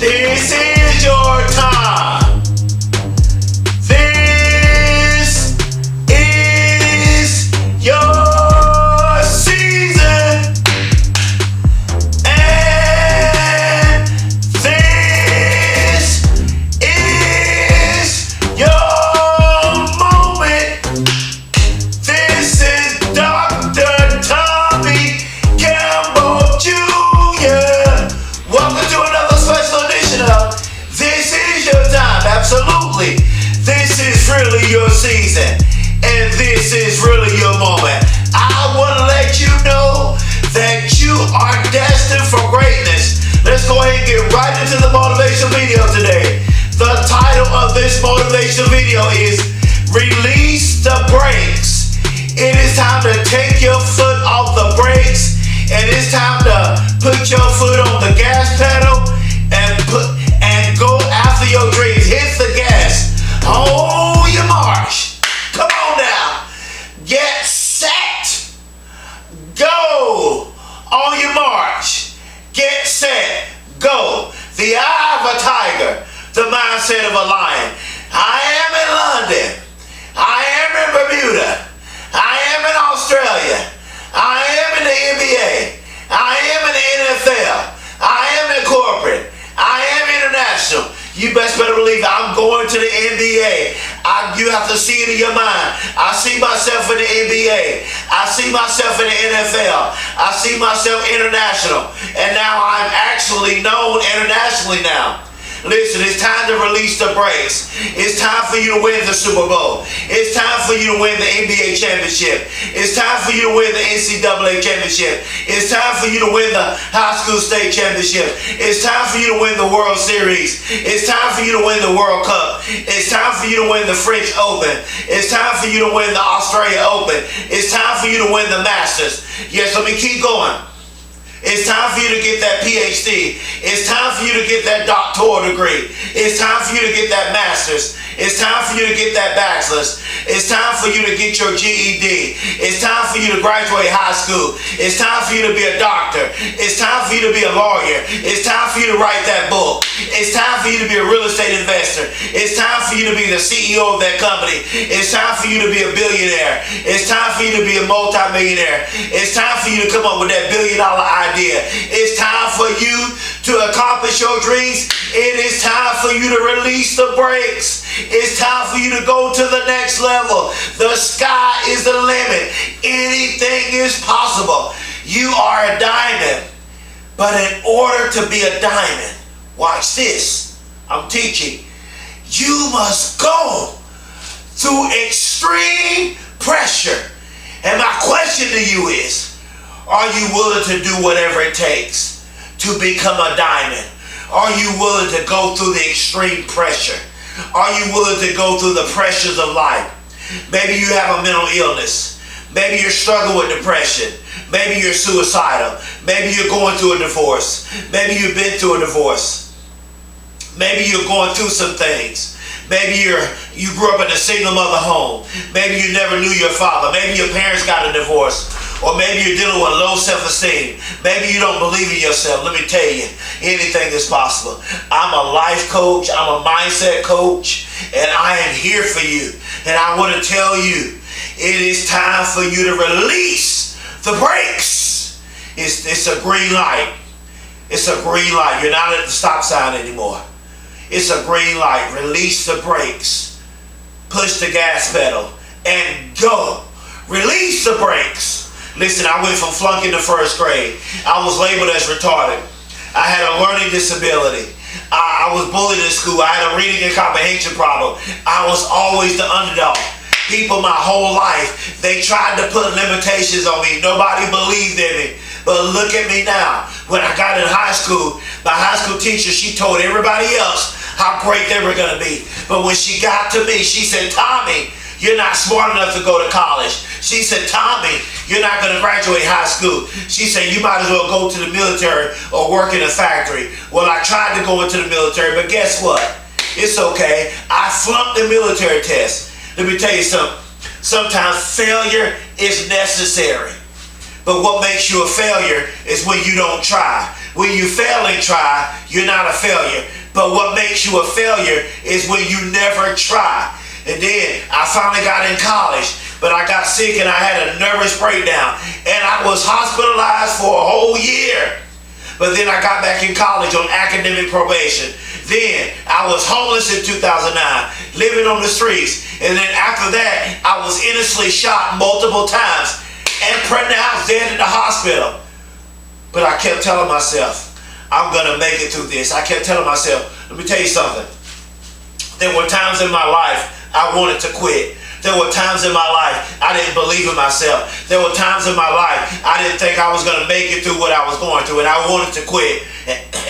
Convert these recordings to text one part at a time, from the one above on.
This is your time. This is your season. And this is your moment. This is Dr. Tommy Campbell Jr. Welcome to another special edition of This Is Your Time. Absolutely. This is really your season. And this is really your moment. I want to let you know that you are destined for greatness. Let's go ahead and get right into the motivational video today. The title of this motivational video is Release the Brakes. It is time to take your foot off the brakes, and it's time to put your foot on the gas pedal and go after your dreams. Hit the gas. Hold your march. Come on now. Get set. Go. On your march. Get set. Go. The eye of a tiger. The mindset of a lion. I am in London. I am in Bermuda. I am in Australia. I am in the NBA. I am in the NFL. I am in corporate. I am international. You best better believe I'm going to the NBA. You have to see it in your mind. I see myself in the NBA. I see myself in the NFL. I see myself international. And now I'm actually known internationally now. Listen, it's time to release the brakes. It's time for you to win the Super Bowl. It's time for you to win the NBA championship. It's time for you to win the NCAA championship. It's time for you to win the high school state championship. It's time for you to win the World Series. It's time for you to win the World Cup. It's time for you to win the French Open. It's time for you to win the Australia Open. It's time for you to win the Masters. Yes, let me keep going. It's time for you to get that PhD. It's time for you to get that doctoral degree. It's time for you to get that master's. It's time for you to get that bachelor's. It's time for you to get your GED. It's time for you to graduate high school. It's time for you to be a doctor. It's time for you to be a lawyer. It's time for you to write that book. It's time for you to be a real estate investor. It's time for you to be the CEO of that company. It's time for you to be a billionaire. It's time for you to be a multimillionaire. It's time for you to come up with that $1 billion idea. It's time for you to accomplish your dreams. It is time for you to release the brakes. It's time for you to go to the next level. The sky is the limit. Anything is possible. You are a diamond. But in order to be a diamond, watch this. I'm teaching. You must go through extreme pressure. And my question to you is, are you willing to do whatever it takes to become a diamond? Are you willing to go through the extreme pressure? Are you willing to go through the pressures of life? Maybe you have a mental illness. Maybe you're struggling with depression. Maybe you're suicidal. Maybe you're going through a divorce. Maybe you've been through a divorce. Maybe you're going through some things. Maybe you grew up in a single mother home. Maybe you never knew your father. Maybe your parents got a divorce. Or maybe you're dealing with low self-esteem. Maybe you don't believe in yourself. Let me tell you, anything is possible. I'm a life coach. I'm a mindset coach. And I am here for you. And I want to tell you, it is time for you to release the brakes. It's a green light. It's a green light. You're not at the stop sign anymore. It's a green light. Release the brakes. Push the gas pedal and go. Release the brakes. Listen, I went from flunking to first grade. I was labeled as retarded. I had a learning disability. I was bullied in school. I had a reading and comprehension problem. I was always the underdog. People my whole life, they tried to put limitations on me. Nobody believed in me. But look at me now. When I got in high school, my high school teacher, she told everybody else how great they were going to be. But when she got to me, she said, Tommy, you're not smart enough to go to college. She said, Tommy, you're not going to graduate high school. She said, you might as well go to the military or work in a factory. Well, I tried to go into the military, but guess what? It's okay. I flunked the military test. Let me tell you something. Sometimes failure is necessary. But what makes you a failure is when you don't try. When you fail and try, you're not a failure. But what makes you a failure is when you never try. And then I finally got in college, but I got sick and I had a nervous breakdown. And I was hospitalized for a whole year. But then I got back in college on academic probation. Then I was homeless in 2009, living on the streets. And then after that, I was innocently shot multiple times and pronounced dead in the hospital. But I kept telling myself, I'm going to make it through this. I kept telling myself, let me tell you something. There were times in my life I wanted to quit. There were times in my life I didn't believe in myself. There were times in my life I didn't think I was going to make it through what I was going through, and I wanted to quit.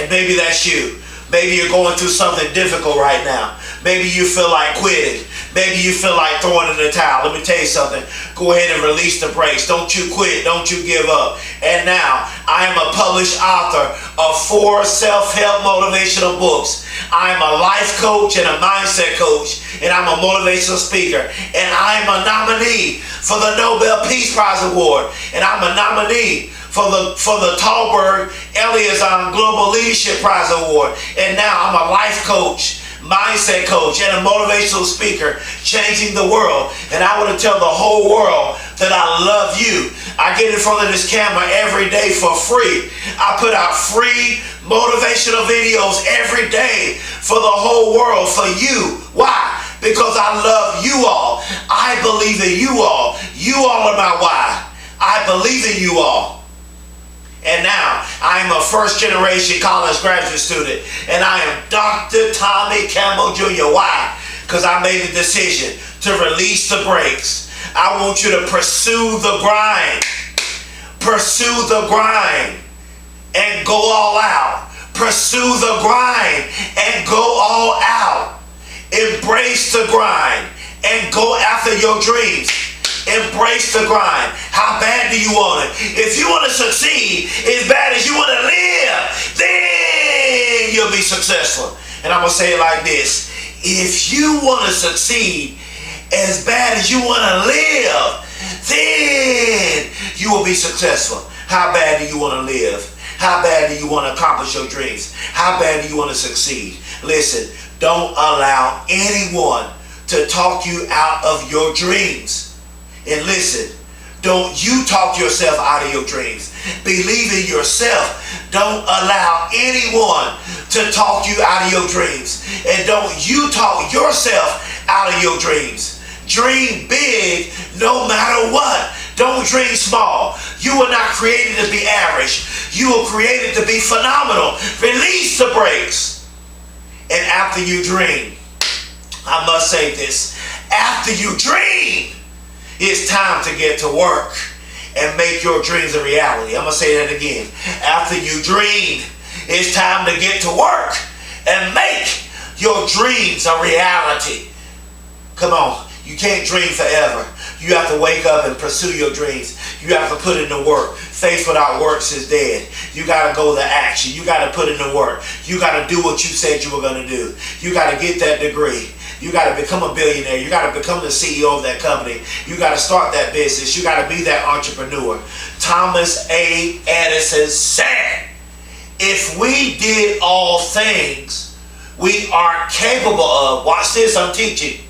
And maybe that's you. Maybe you're going through something difficult right now. Maybe you feel like quitting. Maybe you feel like throwing in the towel. Let me tell you something. Go ahead and release the brakes. Don't you quit. Don't you give up. And now, I am a published author of 4 self-help motivational books. I am a life coach and a mindset coach. And I'm a motivational speaker. And I am a nominee for the Nobel Peace Prize Award. And I'm a nominee for the Talberg Eliazon Global Leadership Prize Award. And now I'm a life coach, mindset coach, and a motivational speaker, changing the world. And I want to tell the whole world that I love you. I get in front of this camera every day for free. I put out free motivational videos every day for the whole world, for you. Why? Because I love you all. I believe in you all. You all are my why. I believe in you all. And now, I am a first-generation college graduate student, and I am Dr. Tommy Campbell Jr. Why? Because I made the decision to release the brakes. I want you to pursue the grind. Pursue the grind and go all out. Pursue the grind and go all out. Embrace the grind and go after your dreams. Embrace the grind. How bad do you want it? If you want to succeed as bad as you want to live, then you'll be successful. And I'm going to say it like this. If you want to succeed as bad as you want to live, then you will be successful. How bad do you want to live? How bad do you want to accomplish your dreams? How bad do you want to succeed? Listen, don't allow anyone to talk you out of your dreams. And listen, don't you talk yourself out of your dreams. Believe in yourself. Don't allow anyone to talk you out of your dreams. And don't you talk yourself out of your dreams. Dream big no matter what. Don't dream small. You were not created to be average. You were created to be phenomenal. Release the brakes. And after you dream, I must say this, after you dream, it's time to get to work and make your dreams a reality. I'm going to say that again. After you dream, it's time to get to work and make your dreams a reality. Come on. You can't dream forever. You have to wake up and pursue your dreams. You have to put in the work. Faith without works is dead. You got to go to action. You got to put in the work. You got to do what you said you were going to do. You got to get that degree. You got to become a billionaire. You got to become the CEO of that company. You got to start that business. You got to be that entrepreneur. Thomas A. Edison said, if we did all things we are capable of, watch this, I'm teaching,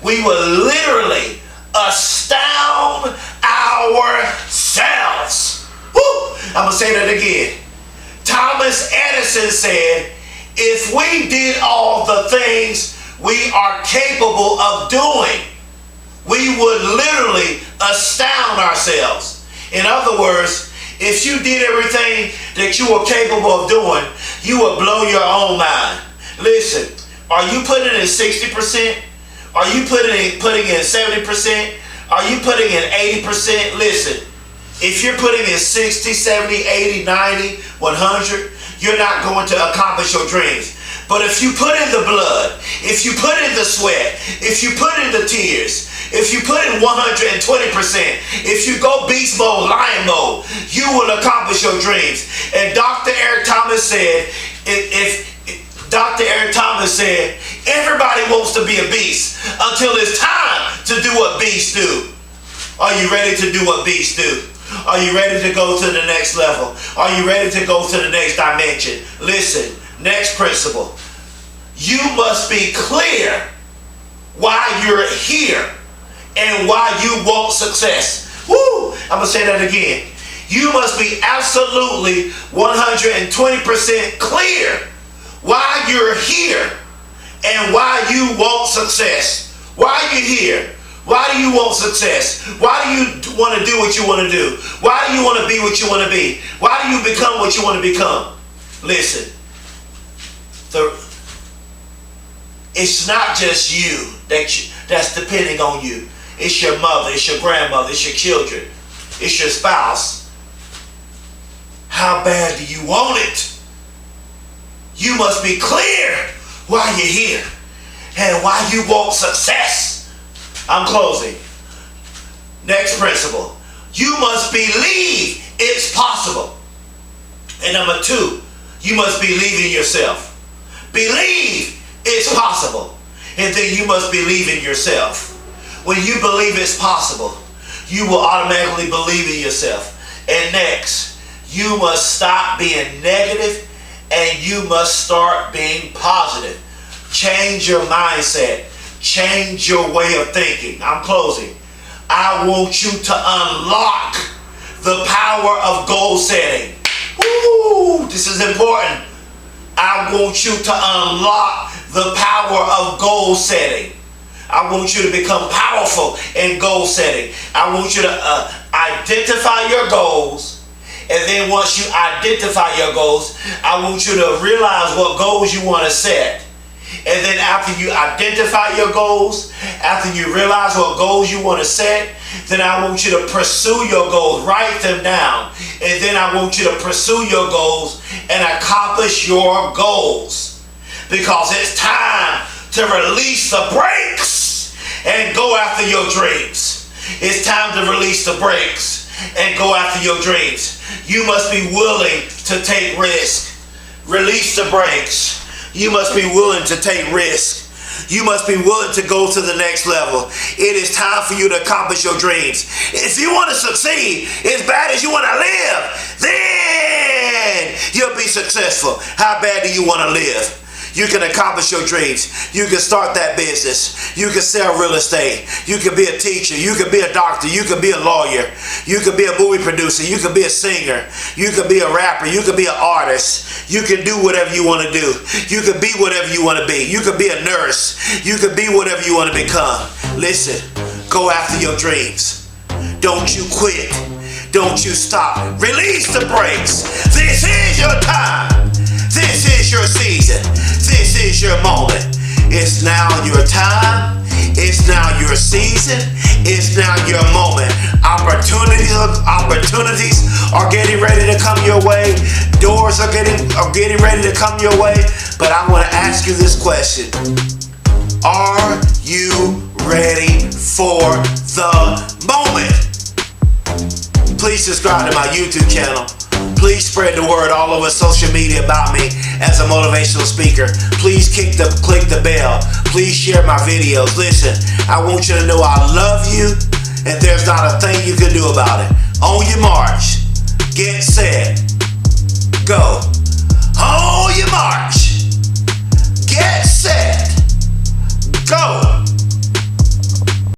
we will literally astound ourselves. Woo! I'm going to say that again. Thomas Edison said, if we did all the things we are capable of doing, we would literally astound ourselves. In other words, if you did everything that you were capable of doing, you would blow your own mind. Listen, are you putting in 60%? Are you putting in 70%? Are you putting in 80%? Listen, if you're putting in 60, 70, 80, 90, 100, you're not going to accomplish your dreams. But if you put in the blood, if you put in the sweat, if you put in the tears, if you put in 120%, if you go beast mode, lion mode, you will accomplish your dreams. And Dr. Eric Thomas said, everybody wants to be a beast until it's time to do what beasts do. Are you ready to do what beasts do? Are you ready to go to the next level? Are you ready to go to the next dimension? Listen, next principle. You must be clear why you're here and why you want success. Woo! I'm going to say that again. You must be absolutely 120% clear why you're here and why you want success. Why are you here? Why do you want success? Why do you want to do what you want to do? Why do you want to be what you want to be? Why do you become what you want to become? Listen, it's not just you that's depending on you. It's your mother, it's your grandmother, it's your children, it's your spouse. How bad do you want it? You must be clear why you're here and why you want success. I'm closing. Next principle. You must believe it's possible. And number 2, you must believe in yourself. Believe it's possible. And then you must believe in yourself. When you believe it's possible, you will automatically believe in yourself. And next, you must stop being negative and you must start being positive. Change your mindset. Change your way of thinking. I'm closing. I want you to unlock the power of goal setting. Woo! This is important. I want you to unlock the power of goal setting. I want you to become powerful in goal setting. I want you to identify your goals. And then once you identify your goals, I want you to realize what goals you want to set. And then after you identify your goals, after you realize what goals you want to set, then I want you to pursue your goals, write them down. And then I want you to pursue your goals and accomplish your goals. Because it's time to release the brakes and go after your dreams. It's time to release the brakes and go after your dreams. You must be willing to take risk. Release the brakes. You must be willing to take risk. You must be willing to go to the next level. It is time for you to accomplish your dreams. If you want to succeed as bad as you want to live, then you'll be successful. How bad do you want to live? You can accomplish your dreams. You can start that business. You can sell real estate. You can be a teacher. You can be a doctor. You can be a lawyer. You can be a movie producer. You can be a singer. You can be a rapper. You can be an artist. You can do whatever you want to do. You can be whatever you want to be. You can be a nurse. You can be whatever you want to become. Listen, go after your dreams. Don't you quit. Don't you stop. Release the brakes. This is your time. This is your season. This is your moment. It's now your time. It's now your season. It's now your moment. Opportunities are getting ready to come your way. Doors are getting ready to come your way. But I want to ask you this question. Are you ready for the moment? Please subscribe to my YouTube channel. Please spread the word all over social media about me as a motivational speaker. Please click the bell. Please share my videos. Listen, I want you to know I love you and there's not a thing you can do about it. On your march, get set, go. On your march, get set, go.